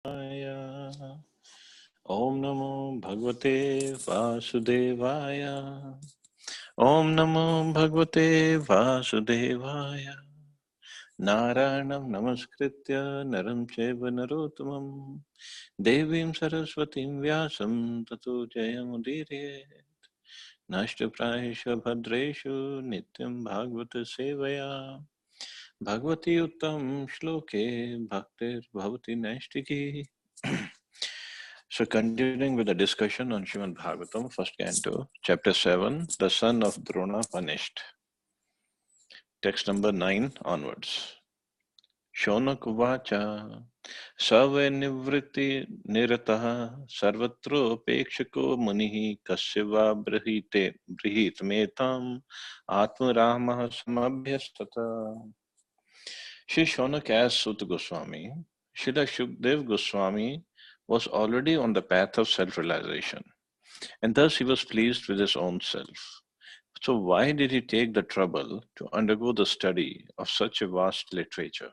Om Namo Bhagavate Vasudevaya. Om Namo Bhagavate Vasudevaya. Narayanam Namaskritya Naram Cheva Narottamam Devim Saraswatim Vyasam Tato Jayamudire Nashtaprayesha Bhadreshu Nityam Bhagavata Sevaya Bhagavati Uttam Shloke Bhaktir Bhavati Naistiki. So continuing with the discussion on Srimad Bhagavatam, first canto, chapter 7, the son of Drona punished. Text number 9 onwards. Shonak uvacha save nivritti nirataha sarvatro pekshako munihi kasyava brihit metam atma ramah samabhyastata. Shri Shonak asked Sutta Goswami, Srila Shukdev Goswami was already on the path of self-realization, and thus he was pleased with his own self. So why did he take the trouble to undergo the study of such a vast literature?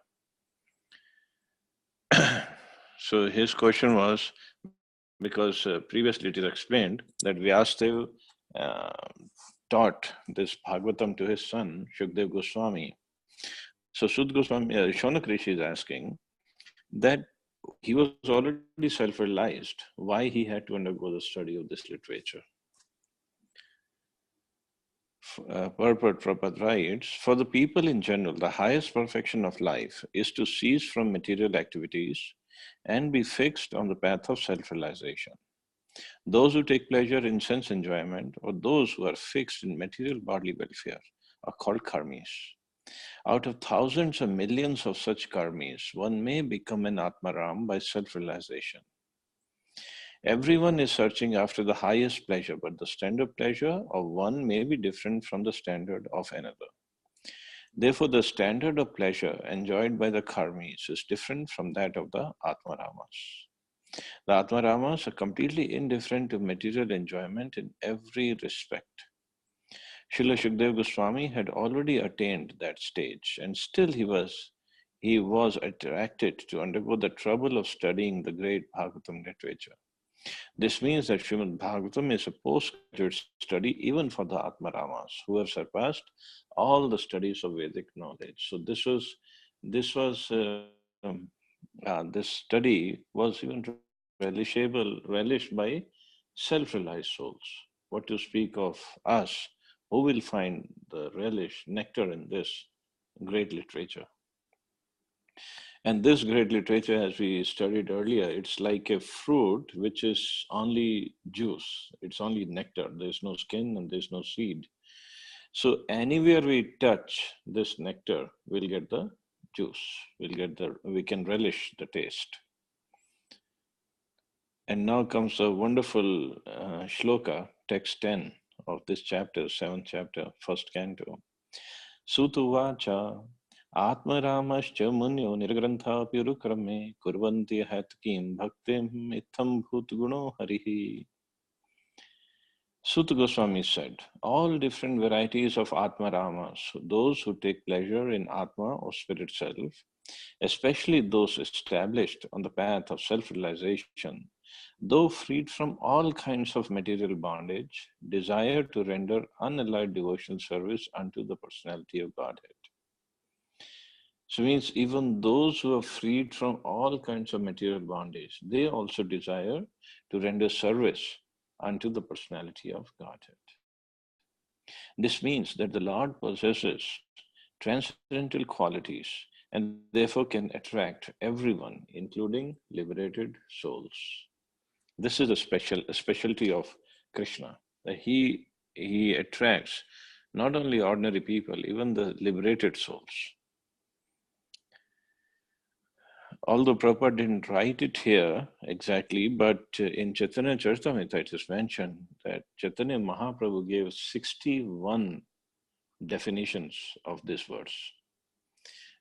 So his question was, because previously it is explained that Vyasadeva taught this Bhagavatam to his son, Shukdev Goswami. So Sud Goswami, Shonak Rishi is asking that he was already self-realized. Why he had to undergo the study of this literature? Purport Prabhupada writes, for the people in general, the highest perfection of life is to cease from material activities and be fixed on the path of self-realization. Those who take pleasure in sense enjoyment or those who are fixed in material bodily welfare are called karmis. Out of thousands or millions of such karmis, one may become an Atmaram by self-realization. Everyone is searching after the highest pleasure, but the standard pleasure of one may be different from the standard of another. Therefore, the standard of pleasure enjoyed by the karmis is different from that of the Atmaramas. The Atmaramas are completely indifferent to material enjoyment in every respect. Srila Shukdev Goswami had already attained that stage, and still he was attracted to undergo the trouble of studying the great Bhagavatam literature. This means that Srimad Bhagavatam is a postgraduate study even for the Atmaramas, who have surpassed all the studies of Vedic knowledge. So this study was even relished by self-realized souls. What to speak of us, who will find the relish, nectar in this great literature? And this great literature, as we studied earlier, it's like a fruit which is only juice. It's only nectar. There's no skin and there's no seed. So anywhere we touch this nectar, we'll get the juice. We can relish the taste. And now comes a wonderful shloka, text 10 of this chapter, 7th chapter, first canto. Sutuvacha Atmaramascha munyo nirgrantha pirukrame kurvanti hatkim bhaktim itham bhutguno harihi. Suta Goswami said, all different varieties of Atmaramas, those who take pleasure in Atma or spirit self, especially those established on the path of self-realization, though freed from all kinds of material bondage, desire to render unalloyed devotional service unto the personality of Godhead. So it means even those who are freed from all kinds of material bondage, they also desire to render service unto the personality of Godhead. This means that the Lord possesses transcendental qualities and therefore can attract everyone, including liberated souls. This is a specialty of Krishna, that he attracts not only ordinary people, even the liberated souls. Although Prabhupada didn't write it here exactly, but in Chaitanya Charitamrita it is mentioned that Chaitanya Mahaprabhu gave 61 definitions of this verse.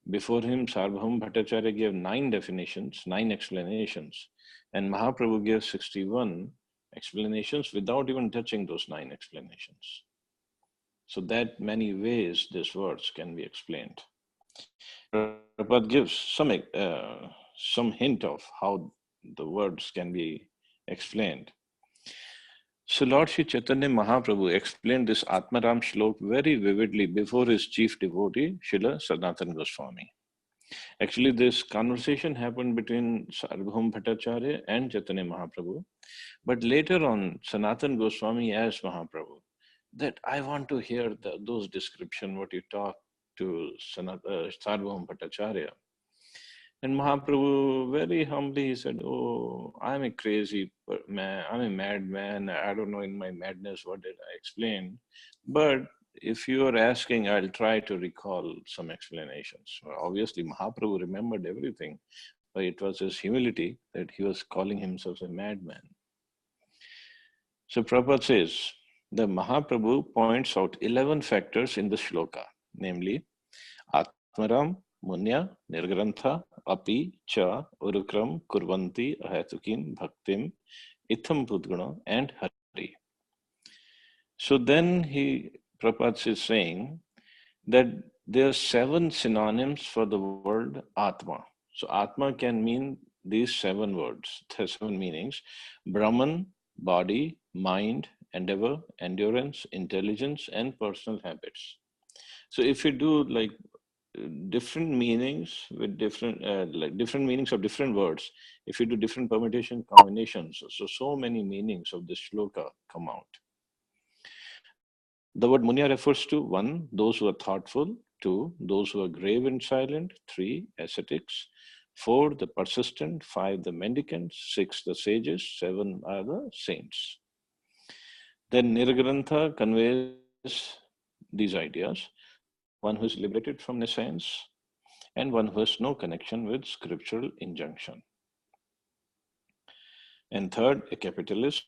Before him, Sarvabhauma Bhattacharya gave 9 definitions, 9 explanations, and Mahaprabhu gave 61 explanations without even touching those 9 explanations. So that many ways this verse can be explained. Prabhupada gives some hint of how the words can be explained. So Lord Sri Chaitanya Mahaprabhu explained this Atmaram Shlok very vividly before his chief devotee, Srila Sanatana Goswami. Actually, this conversation happened between Sarvabhauma Bhattacharya and Chaitanya Mahaprabhu. But later on, Sanatana Goswami asked Mahaprabhu that I want to hear those description, what you talked to Sarvabhauma Bhattacharya. And Mahaprabhu very humbly he said, "Oh, I'm a crazy man. I'm a madman. I don't know in my madness what did I explain. But if you are asking, I'll try to recall some explanations." Well, obviously, Mahaprabhu remembered everything, but it was his humility that he was calling himself a madman. So Prabhupada says, the Mahaprabhu points out 11 factors in the shloka, namely Atmaram, Munya, Nirgrantha, Api, Cha, Urukram, Kurvanti, Ahatukin, Bhaktim, Itham Budguna, and Hari. So then Prabhupada is saying that there are 7 synonyms for the word Atma. So Atma can mean these 7 words, 7 meanings: Brahman, body, mind, endeavor, endurance, intelligence, and personal habits. So if you do like different meanings with different meanings of different words, if you do different permutation combinations, so many meanings of this shloka come out. The word munya refers to 1, those who are thoughtful; 2, those who are grave and silent; 3, ascetics; 4, the persistent; 5, the mendicants; 6, the sages; 7 are the saints. Then Nirgrantha conveys these ideas: one who is liberated from nescience, and one who has no connection with scriptural injunction. And third, a capitalist.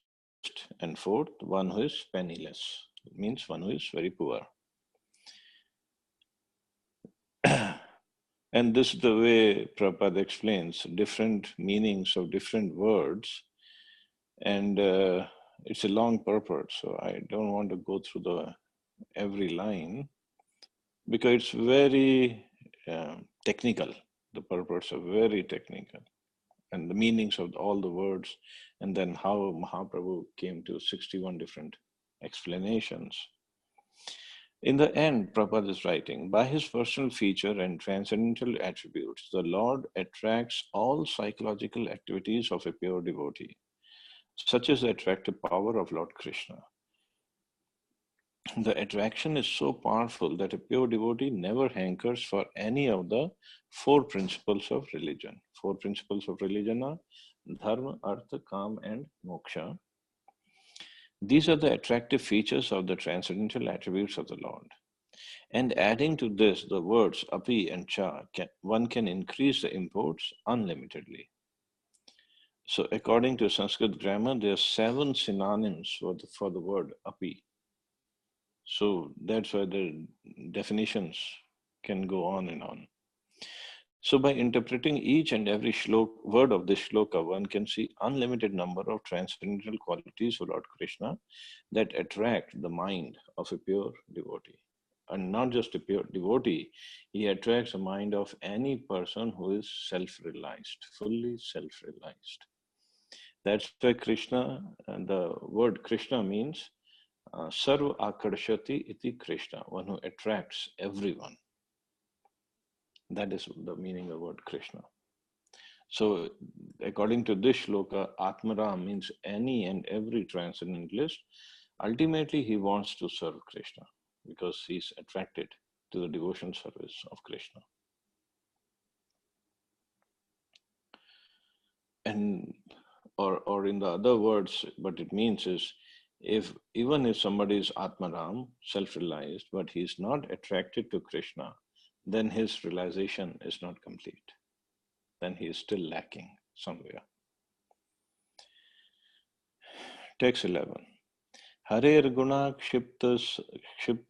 And fourth, one who is penniless. It means one who is very poor. And this is the way Prabhupada explains different meanings of different words. And it's a long purport, so I don't want to go through every line because it's very technical. The purports are very technical. And the meanings of all the words, and then how Mahaprabhu came to 61 different explanations. In the end, Prabhupada is writing, by his personal feature and transcendental attributes, the Lord attracts all psychological activities of a pure devotee, such as the attractive power of Lord Krishna. The attraction is so powerful that a pure devotee never hankers for any of the 4 principles of religion. 4 principles of religion are dharma, artha, kam, and moksha. These are the attractive features of the transcendental attributes of the Lord. And adding to this the words api and cha, one can increase the imports unlimitedly. So according to Sanskrit grammar, there are 7 synonyms for the word api. So that's why the definitions can go on and on. So by interpreting each and every word of this shloka, one can see unlimited number of transcendental qualities of Lord Krishna that attract the mind of a pure devotee. And not just a pure devotee, he attracts the mind of any person who is self-realized, fully self-realized. That's why Krishna, the word Krishna means Sarva Akarshati iti Krishna, one who attracts everyone. That is the meaning of the word Krishna. So, according to this shloka, Atmaram means any and every transcendentalist. Ultimately, he wants to serve Krishna because he's attracted to the devotion service of Krishna. And or in the other words, what it means is even if somebody is Atmaram, self-realized, but he's not attracted to Krishna, then his realization is not complete. Then he is still lacking somewhere. Text 11. Harer guna kshipta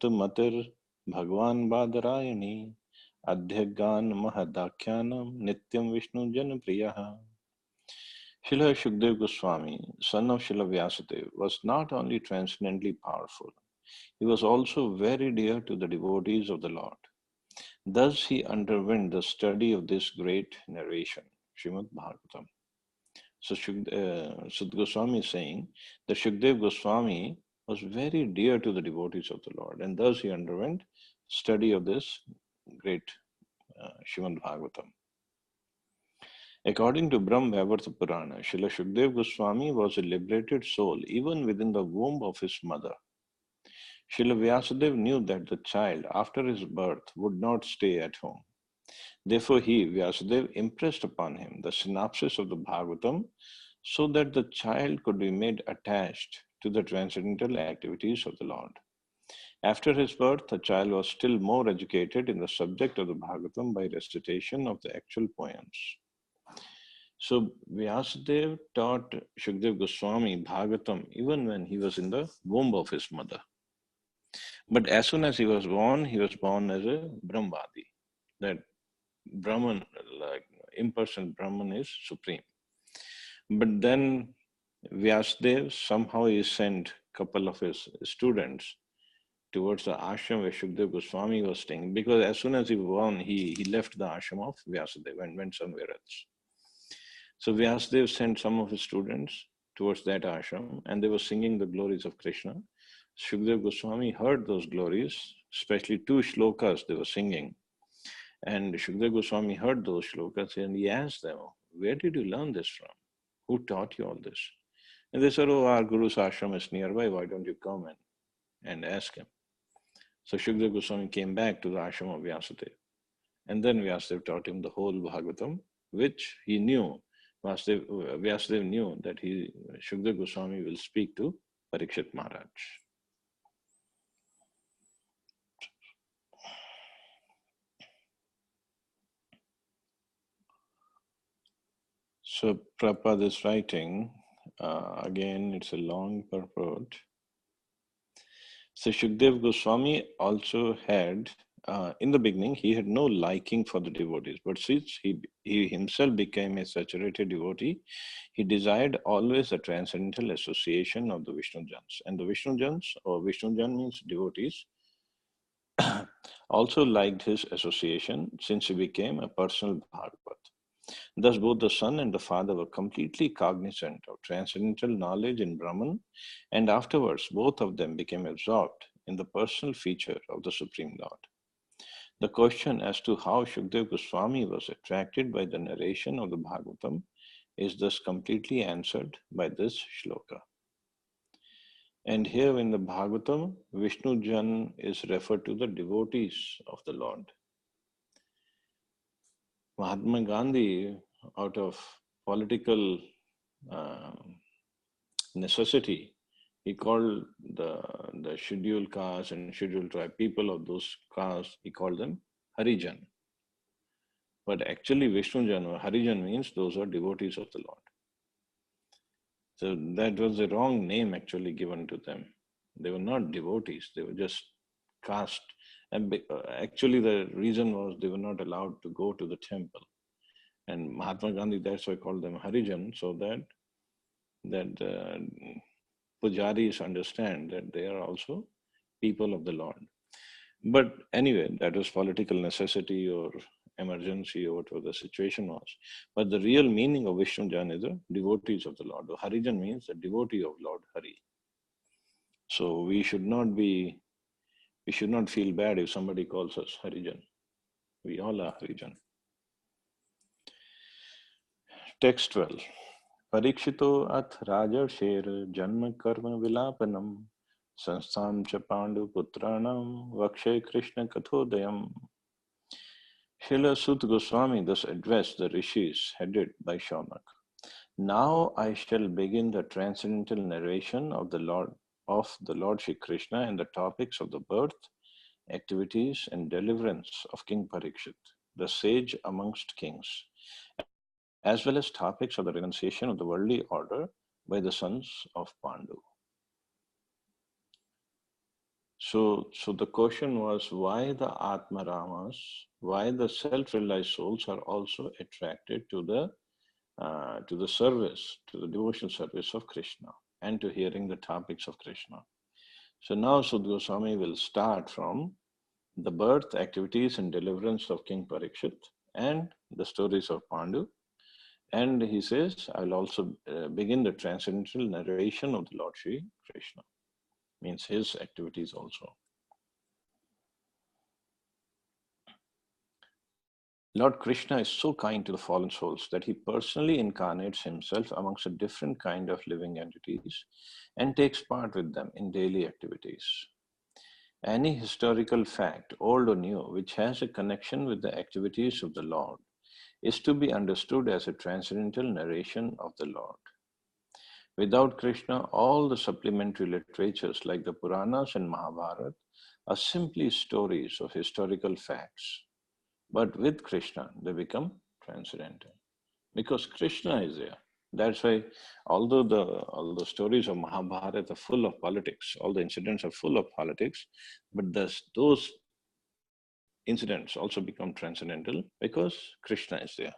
matir bhagwan badarayani adhyagan mahadakhyanam nityam vishnu janapriyaha. Srila Sukadeva Goswami, son of Srila Vyasadeva, was not only transcendently powerful, he was also very dear to the devotees of the Lord. Thus he underwent the study of this great narration, Srimad Bhagavatam. So Sud Goswami is saying that Shukdev Goswami was very dear to the devotees of the Lord, and thus he underwent study of this great Srimad Bhagavatam. According to Brahma Vaivarta Purana, Srila Shukdev Goswami was a liberated soul even within the womb of his mother. Srila Vyasadeva knew that the child, after his birth, would not stay at home. Therefore, he, Vyasadeva, impressed upon him the synopsis of the Bhagavatam so that the child could be made attached to the transcendental activities of the Lord. After his birth, the child was still more educated in the subject of the Bhagavatam by recitation of the actual poems. So Vyasadeva taught Shukdev Goswami Bhagavatam even when he was in the womb of his mother. But as soon as he was born as a Brahmvadi. That Brahman, like impersonal Brahman, is supreme. But then Vyasadeva somehow he sent a couple of his students towards the ashram where Shukdev Goswami was staying, because as soon as he was born, he left the ashram of Vyasadeva and went somewhere else. So Vyasadeva sent some of his students towards that ashram, and they were singing the glories of Krishna. Shukdev Goswami heard those glories, especially two shlokas they were singing. And Shukdev Goswami heard those shlokas and he asked them, "Where did you learn this from? Who taught you all this?" And they said, "Oh, our Guru's ashram is nearby. Why don't you come and ask him?" So Shukdev Goswami came back to the ashram of Vyasadeva. And then Vyasadeva taught him the whole Bhagavatam, which he knew. Vyasadeva knew that Shukdev Goswami will speak to Parikshit Maharaj. So Prabhupada is writing, again, it's a long purport. So Shukdev Goswami also had, in the beginning, he had no liking for the devotees, but since he himself became a saturated devotee, he desired always the transcendental association of the Vishnujans. And the Vishnujans, or Vishnujan means devotees, also liked his association since he became a personal Bhagavat. Thus, both the son and the father were completely cognizant of transcendental knowledge in Brahman, and afterwards, both of them became absorbed in the personal feature of the Supreme Lord. The question as to how Shukdev Goswami was attracted by the narration of the Bhagavatam is thus completely answered by this shloka. And here in the Bhagavatam, Vishnu Jan is referred to the devotees of the Lord. Mahatma Gandhi, out of political necessity, he called the scheduled caste and scheduled tribe people of those castes, he called them Harijan. But actually Vishnujan or Harijan means those are devotees of the Lord. So that was the wrong name actually given to them. They were not devotees, they were just caste. And actually the reason was they were not allowed to go to the temple. And Mahatma Gandhi, that's why I called them Harijan, so that pujaris understand that they are also people of the Lord. But anyway, that was political necessity or emergency or whatever the situation was. But the real meaning of Vishnujan is the devotees of the Lord. Harijan means the devotee of Lord Hari. So we should not feel bad if somebody calls us Harijan. We all are Harijan. Text 12. Parikshito ath rajarsher janma karma vilapanam Sanstham cha Pandu Putranam Vakshay Krishna Kathodayam. Srila Sut Goswami thus addressed the rishis headed by Shaunak. Now I shall begin the transcendental narration of the Lord Shri Krishna and the topics of the birth, activities, and deliverance of King Parikshit, the sage amongst kings, as well as topics of the renunciation of the worldly order by the sons of Pandu. So the question was why the Atmaramas, why the self-realized souls are also attracted to the service, to the devotional service of Krishna and to hearing the topics of Krishna. So now Sud Goswami will start from the birth, activities, and deliverance of King Parikshit and the stories of Pandu. And he says, I will also begin the transcendental narration of the Lord Shri Krishna. Means his activities also. Lord Krishna is so kind to the fallen souls that he personally incarnates himself amongst a different kind of living entities and takes part with them in daily activities. Any historical fact, old or new, which has a connection with the activities of the Lord is to be understood as a transcendental narration of the Lord. Without Krishna, all the supplementary literatures like the Puranas and Mahabharata are simply stories of historical facts. But with Krishna, they become transcendental because Krishna is there. That's why, although all the stories of Mahabharata are full of politics, all the incidents are full of politics, but those incidents also become transcendental because Krishna is there.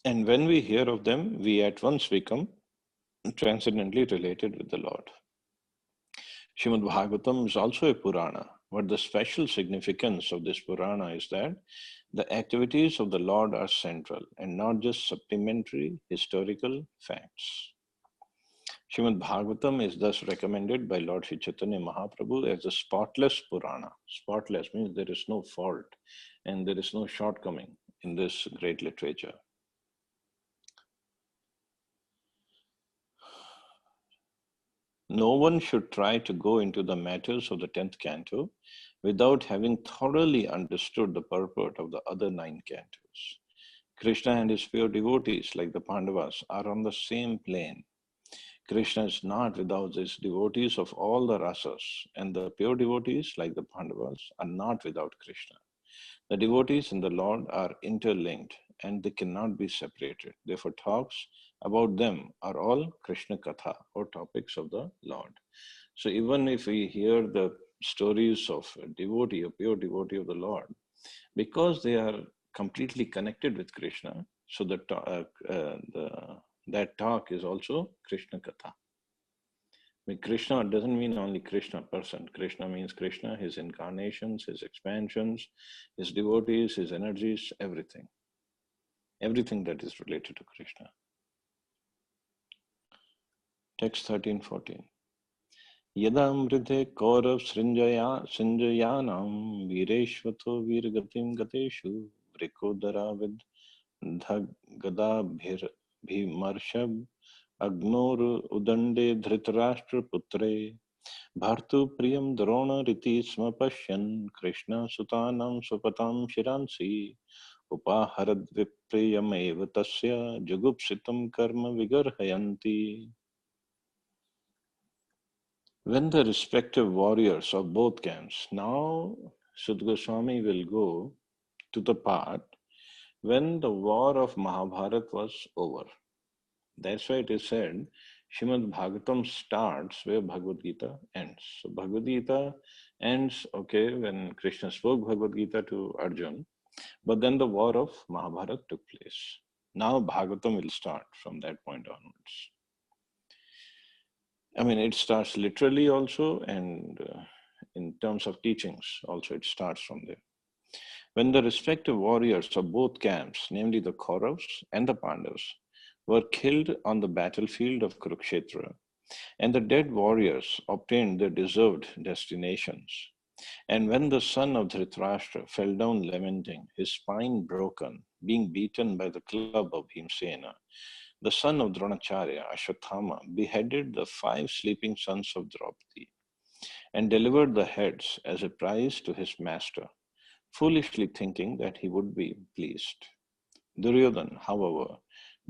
And when we hear of them, we at once become transcendently related with the Lord. Srimad Bhagavatam is also a Purana, but the special significance of this Purana is that the activities of the Lord are central and not just supplementary historical facts. Srimad Bhagavatam is thus recommended by Lord Sri Chaitanya Mahaprabhu as a spotless Purana. Spotless means there is no fault and there is no shortcoming in this great literature. No one should try to go into the matters of the 10th canto without having thoroughly understood the purport of the other 9 cantos. Krishna and his pure devotees, like the Pandavas, are on the same plane. Krishna is not without his devotees of all the rasas, and the pure devotees, like the Pandavas, are not without Krishna. The devotees and the Lord are interlinked and they cannot be separated. Therefore, talks about them are all Krishna Katha or topics of the Lord. So, even if we hear the stories of a devotee, a pure devotee of the Lord, because they are completely connected with Krishna, so that talk is also Krishna Katha. I mean, Krishna doesn't mean only Krishna person. Krishna means Krishna, his incarnations, his expansions, his devotees, his energies, everything. Everything that is related to Krishna. Text 13-14. Yada amrite kaurav srinjayanam vireshvato virgatim gateshu vrikodara vid dhagadabhir bhimarshab agnor udande dhritarashtra putre Bhartu priyam drona riti sma pashyan Krishna sutanam supatam shiransi upaharad vipriyam eva tasya jugupsitam karma vigarhayanti. When the respective warriors of both camps, now Sud Goswami will go to the part when the war of Mahabharata was over. That's why it is said Shrimad Bhagavatam starts where Bhagavad Gita ends. So Bhagavad Gita ends, okay, when Krishna spoke Bhagavad Gita to Arjuna, but then the war of Mahabharata took place. Now Bhagavatam will start from that point onwards. I mean, it starts literally also, and in terms of teachings also, it starts from there. When the respective warriors of both camps, namely the Kauravas and the Pandavas, were killed on the battlefield of Kurukshetra, and the dead warriors obtained their deserved destinations. And when the son of Dhritarashtra fell down lamenting, his spine broken, being beaten by the club of Bhimsena, the son of Dronacharya, Asvatthama, beheaded the 5 sleeping sons of Draupadi and delivered the heads as a prize to his master, foolishly thinking that he would be pleased. Duryodhana, however,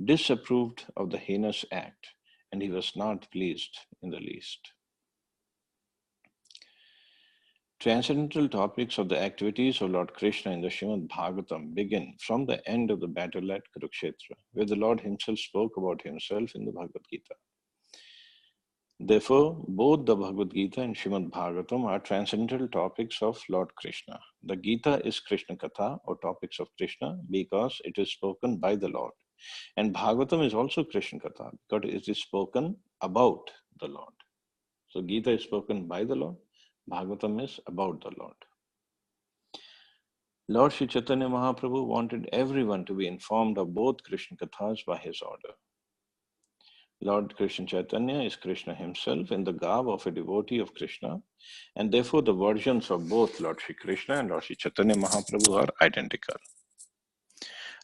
disapproved of the heinous act, and he was not pleased in the least. Transcendental topics of the activities of Lord Krishna in the Srimad Bhagavatam begin from the end of the battle at Kurukshetra, where the Lord himself spoke about himself in the Bhagavad Gita. Therefore, both the Bhagavad Gita and Srimad Bhagavatam are transcendental topics of Lord Krishna. The Gita is Krishna Katha or topics of Krishna because it is spoken by the Lord. And Bhagavatam is also Krishna Katha because it is spoken about the Lord. So Gita is spoken by the Lord, Bhagavatam is about the Lord. Lord Sri Chaitanya Mahaprabhu wanted everyone to be informed of both Krishna Kathas by his order. Lord Krishna Chaitanya is Krishna himself in the garb of a devotee of Krishna, and therefore the versions of both Lord Sri Krishna and Lord Sri Chaitanya Mahaprabhu are identical.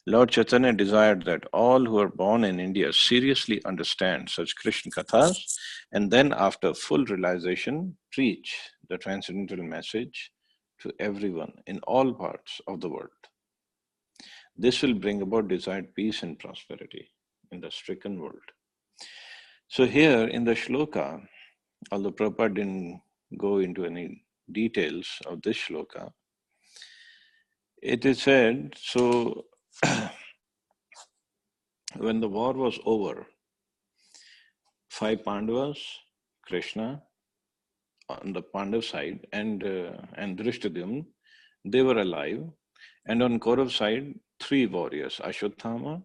Lord Chaitanya desired that all who are born in India seriously understand such Krishna Kathas, and then after full realization, preach the transcendental message to everyone in all parts of the world. This will bring about desired peace and prosperity in the stricken world. So here in the shloka, although Prabhupada didn't go into any details of this shloka, it is said, so when the war was over, 5 Pandavas, Krishna on the Pandav side, and Drishtadyumna, they were alive. And on Kaurav side, 3 warriors, Asvatthama,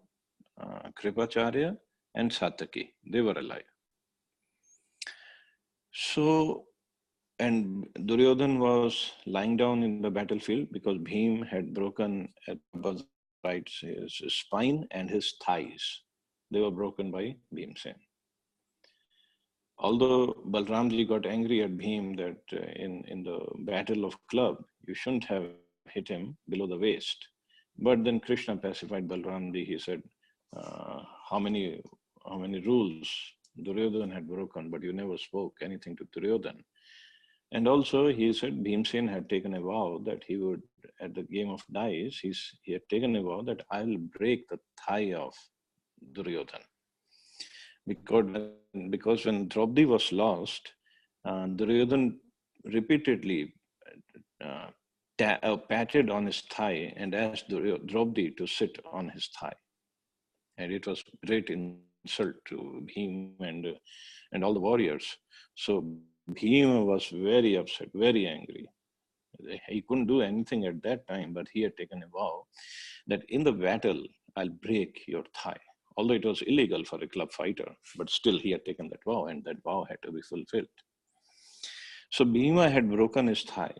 Kripacharya, and Satyaki, they were alive. So, and Duryodhan was lying down in the battlefield because Bhim had broken at both sides his spine and his thighs. They were broken by Bhimsen. Although Balramji got angry at Bhim that in the battle of club, you shouldn't have hit him below the waist. But then Krishna pacified Balramji. He said, how many rules Duryodhan had broken, but you never spoke anything to Duryodhan. And also he said Bhimsen had taken a vow that he would, at the game of dice, he had taken a vow that I will break the thigh of Duryodhan. Because when Draupadi was lost, Duryodhan repeatedly patted on his thigh and asked Draupadi to sit on his thigh. And it was great insult to Bhim and all the warriors. So Bhima was very upset, very angry. He couldn't do anything at that time, but he had taken a vow that in the battle, I'll break your thigh. Although it was illegal for a club fighter, but still he had taken that vow, and that vow had to be fulfilled. So Bhima had broken his thigh,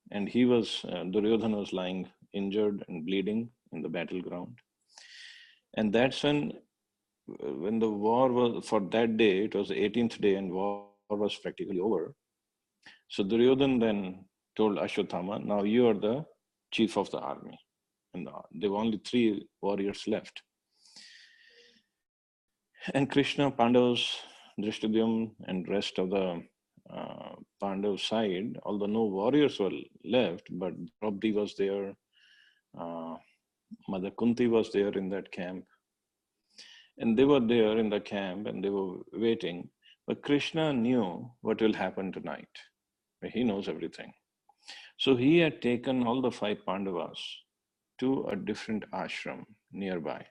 and Duryodhana was lying injured and bleeding in the battleground. And that's when the war was, for that day, it was the 18th day, and war was practically over. So Duryodhana then told Asvatthama, now you are the chief of the army. And there were only 3 warriors left. And Krishna, Pandavas, Drishtadyumna, and rest of the Pandav side, although no warriors were left, but Draupadi was there, Mother Kunti was there in that camp. And they were there in the camp and they were waiting. But Krishna knew what will happen tonight. He knows everything. So he had taken all the 5 Pandavas to a different ashram nearby.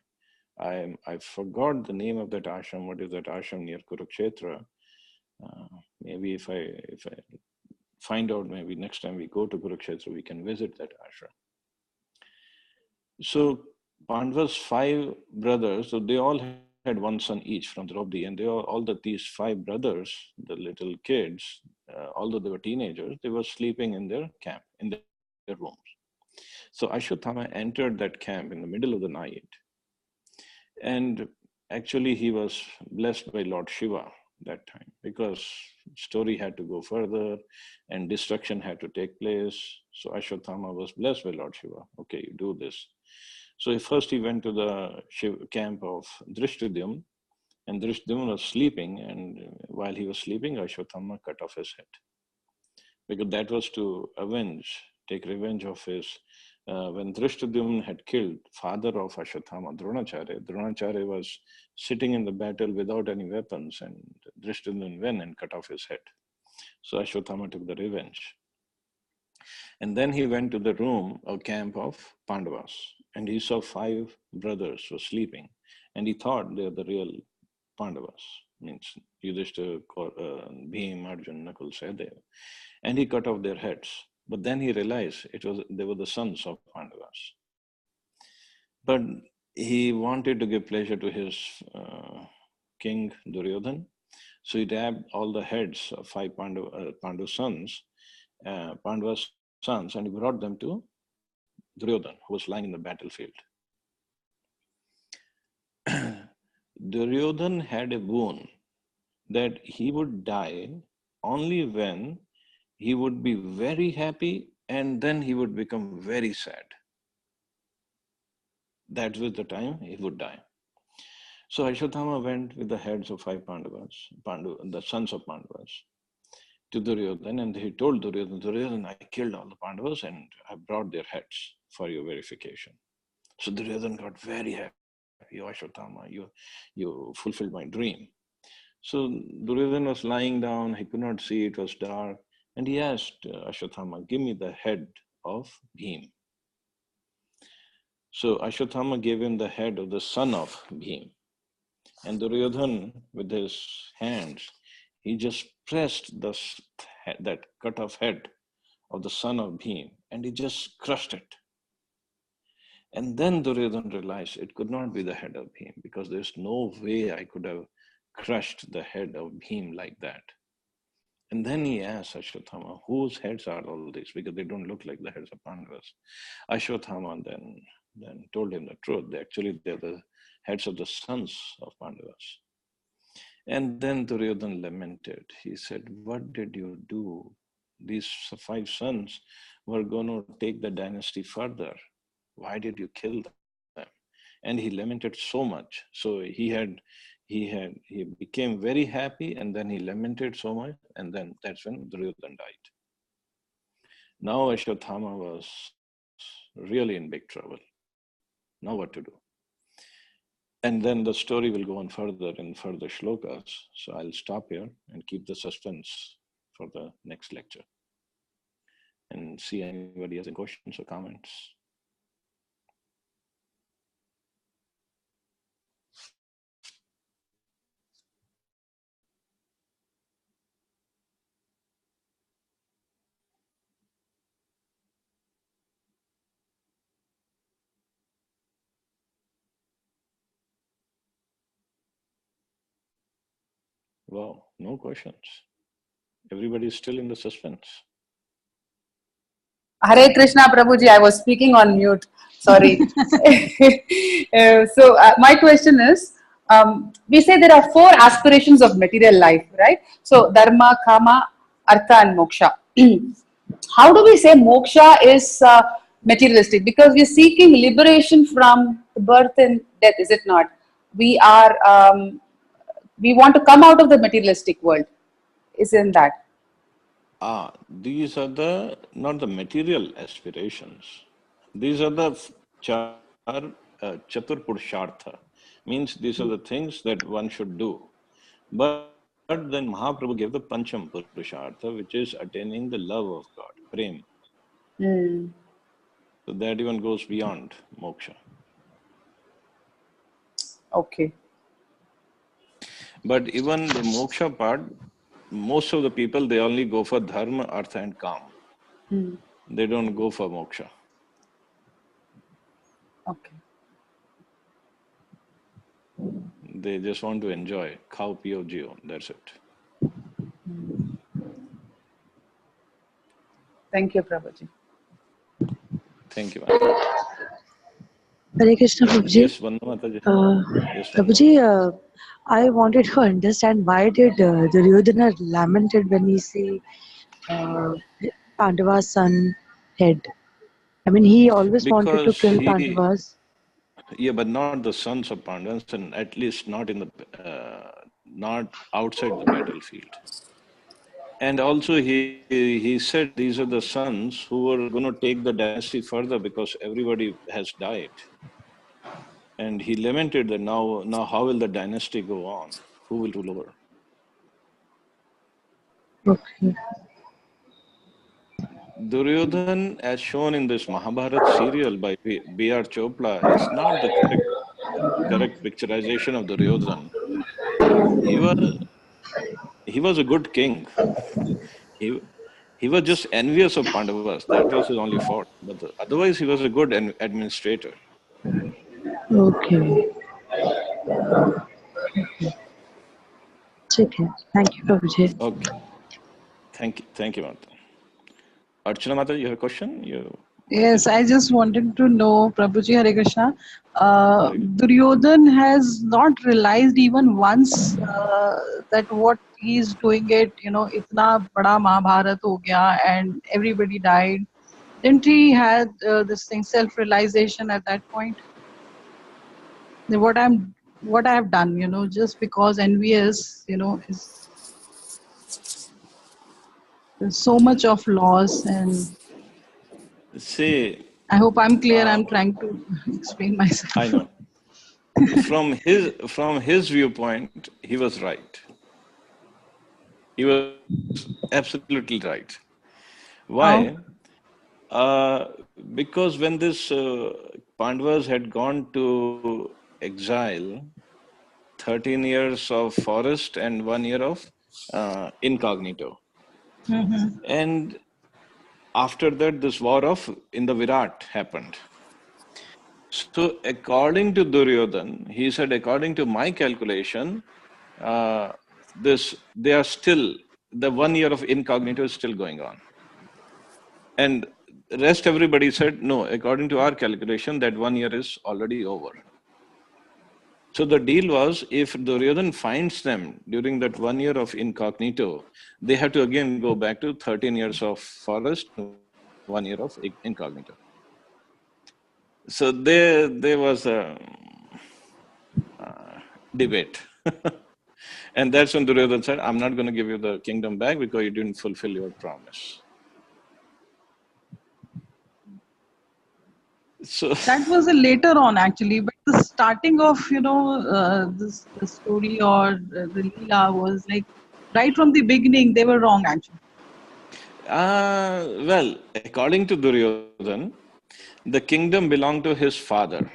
I forgot the name of that ashram. What is that ashram near Kurukshetra? Maybe if I find out, maybe next time we go to Kurukshetra, we can visit that ashram. So Pandavas' 5 brothers, so they all had 1 son each from Draupadi, and these 5 brothers, the little kids, although they were teenagers, they were sleeping in their camp, in their rooms. So Asvatthama entered that camp in the middle of the night. And actually he was blessed by Lord Shiva that time, because story had to go further and destruction had to take place. So Asvatthama was blessed by Lord Shiva. Okay, you do this. So first he went to the camp of Drishtadyumna, and Drishtadyumna was sleeping, and while he was sleeping, Asvatthama cut off his head. Because that was to take revenge of his, when Drishtadyumna had killed father of Asvatthama, Dronacharya was sitting in the battle without any weapons, and Drishtadyumna went and cut off his head. So Asvatthama took the revenge. And then he went to the room or camp of Pandavas, and he saw 5 brothers were sleeping, and he thought they were the real Pandavas, means Yudhishthira, Bhim, Arjuna, Nakul, Sahadeva, and he cut off their heads. But then he realized they were the sons of Pandavas. But he wanted to give pleasure to his king Duryodhan, so he grabbed all the heads of 5 Pandava sons, Pandavas' sons, and he brought them to Duryodhana, who was lying in the battlefield. Duryodhana had a boon that he would die only when he would be very happy and then he would become very sad. That was the time he would die. So Asvatthama went with the heads of 5 Pandavas, the sons of Pandavas, to Duryodhana, and he told Duryodhana, Duryodhana, I killed all the Pandavas and I brought their heads for your verification. So Duryodhana got very happy. Oh, Asvatthama, you fulfilled my dream. So Duryodhana was lying down, he could not see, it was dark, and he asked Asvatthama, give me the head of Bhim. So Asvatthama gave him the head of the son of Bhim. And Duryodhana, with his hands, he just pressed that cut off head of the son of Bhim, and he just crushed it. And then Duryodhana realized it could not be the head of Bhim, because there's no way I could have crushed the head of Bhim like that. And then he asked Asvatthama, whose heads are all these? Because they don't look like the heads of Pandavas. Asvatthama then told him the truth. Actually, they're the heads of the sons of Pandavas. And then Duryodhana lamented. He said, what did you do? These 5 sons were going to take the dynasty further. Why did you kill them? And he lamented so much. So he became very happy, and then he lamented so much, and then that's when Duryodhana died. Now Asvatthama was really in big trouble. Now what to do? And then the story will go on further in further shlokas. So I'll stop here and keep the suspense for the next lecture. And see anybody has any questions or comments. Wow, no questions. Everybody's still in the suspense. Hare Krishna, Prabhuji, I was speaking on mute. Sorry. My question is, we say there are 4 aspirations of material life, right? So, dharma, kama, artha and moksha. How do we say moksha is materialistic? Because we are seeking liberation from birth and death, is it not? We want to come out of the materialistic world, isn't that? These are not the material aspirations. These are the chatur purushartha. Means these are the things that one should do. But then Mahaprabhu gave the pancham purushartha, which is attaining the love of God, prem. So that even goes beyond moksha. Okay. But even the moksha part, most of the people, they only go for dharma, artha and kam. They don't go for moksha. Okay. They just want to enjoy. Khao, pio, jio. That's it. Thank you, Prabhuji. Thank you, Mataji. Hare Krishna, Prabhuji. Yes, Vandana Mataji. Yes, Prabhuji, I wanted to understand why did Duryodhana lamented when he see Pandava's son head? I mean, he always wanted to because kill Pandavas. Yeah, but not the sons of Pandavas, and at least not not outside the battlefield. And also he said these are the sons who were going to take the dynasty further because everybody has died. And he lamented that now how will the dynasty go on? Who will rule over? Okay. Duryodhan, as shown in this Mahabharat serial by B.R. Chopla, is not the correct picturization of Duryodhan. He was a good king. He was just envious of Pandavas. That was his only fault. But otherwise, he was a good administrator. Okay. Okay. Thank you, Prabhuji. Okay. Thank you, Mata. Archana Mata, you have a question? You Yes, I just wanted to know, Prabhuji, Hare Krishna. Hare Duryodhan has not realized even once that what he's doing it, itna bada Mahabharat ho gaya and everybody died. Didn't he had this thing self-realization at that point? That what I have done, just because envious, is there's so much of loss, and See, I hope I'm clear. uh, I'm trying to explain I myself. know. From his viewpoint, he was right. He was absolutely right. Why? How? Because when this Pandavas had gone to exile, 13 years of forest and 1 year of incognito. And after that, this war of in the Virat happened. So according to Duryodhan, he said, according to my calculation, they are still, the 1 year of incognito is still going on. And rest everybody said, no, according to our calculation, that 1 year is already over. So the deal was, if Duryodhan finds them during that 1 year of incognito, they have to again go back to 13 years of forest, 1 year of incognito. So there was a debate. And that's when Duryodhan said, I'm not going to give you the kingdom back because you didn't fulfill your promise. So, That was a later on actually, but the starting of this the story or the Leela was like right from the beginning they were wrong actually. well, according to Duryodhan, the kingdom belonged to his father.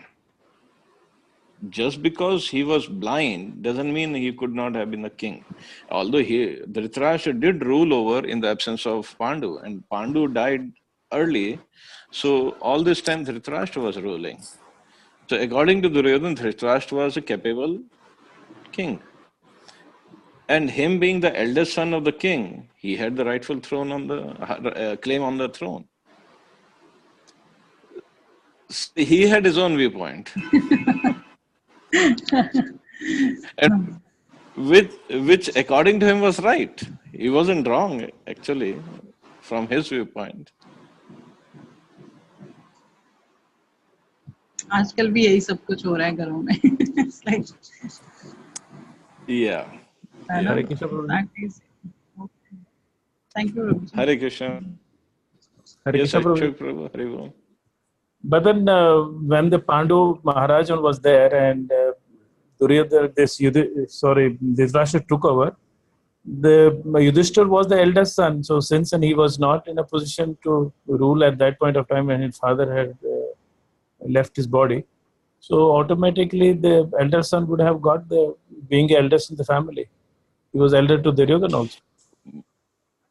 Just because he was blind doesn't mean he could not have been a king. Although Dhritarashtra did rule over in the absence of Pandu, and Pandu died early, so all this time Dhritarashtra was ruling. So according to Duryodhan, Dhritarashtra was a capable king. And him being the eldest son of the king, he had the rightful throne on the claim on the throne. He had his own viewpoint, and which according to him was right. He wasn't wrong actually, from his viewpoint. आजकल भी यही सब कुछ हो रहा है घरों में. It's like Yeah, है yeah. ना? Hare Krishna Prabhuji. Exactly. Okay. Thank you, Prabhuji. Hare Krishna. Hare Yes, Krishna Prabhuji. Ashok Prabhu. Hare Bol. But then when the Pandu Maharajan was there and Duryodhana, Dhritarashtra took over, the Yudhishthir was the eldest son. So since and he was not in a position to rule at that point of time when his father had left his body, so automatically the elder son would have got the being eldest in the family. He was elder to Duryodhana also.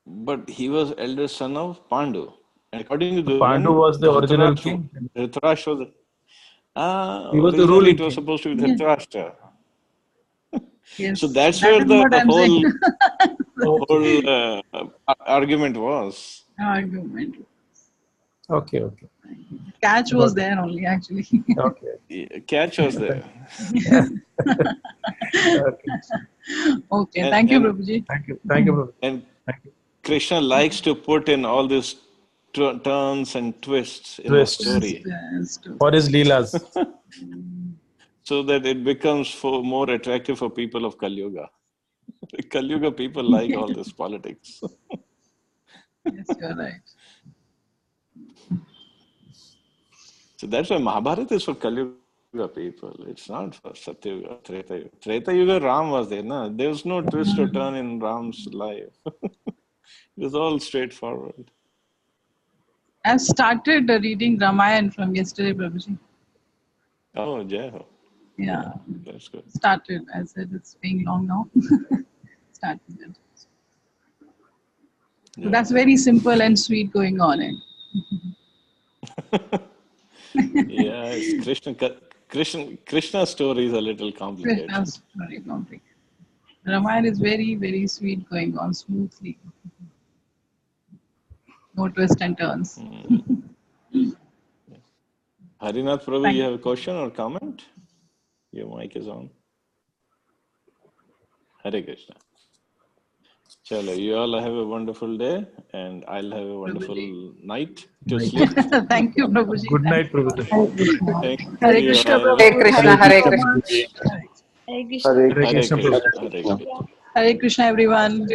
But he was elder son of Pandu. And according to Pandu Duryodhan, was the original king. Dhritarashtra was He was the originally it ruling was king. supposed to be Yeah. Dhritarashtra. So Yes, that's that where is the what I'm whole saying. whole argument was. Argument. Okay, okay. Catch was Got it. there only actually. Okay. Catch was there. Okay. Okay, And, thank you, and, Prabhuji. Thank you. Thank you, brother. and Thank you. Krishna likes to put in all these turns and twists in the Twists. story For his Leelas. so that it becomes more attractive for people of Kali Yuga. Kali Yuga people like all this politics. Yes, you're right. So that's why Mahabharata is for Kali Yuga people. It's not for Satya Yuga, Treta Yuga. Treta Yuga, Ram was there. No? There was no twist or turn in Ram's life. It was all straightforward. I've started reading Ramayana from yesterday, Prabhuji. Oh, Jai Ho. Yeah, That's good. started. I said it's being long now. Started it. So Yeah. that's very simple and sweet going on. Yeah, it's Krishna story is a little complicated. Krishna's very complicated. Ramayana is very, very sweet going on smoothly. No twists and turns. Harinath Prabhu, Thank you have a question or comment? Your mic is on. Hare Krishna. Chalo, you all have a wonderful day, and I'll have a wonderful night to sleep. Thank you, Prabhuji. Good night, Prabhu. Thank Hare you Krishna, all. Hare Prabhu. Krishna, Thank you Hare so Krishna. much. Hare Krishna. Hare Hare Krishna, Krishna, Prabhu. Hare Krishna. Hare Krishna, everyone.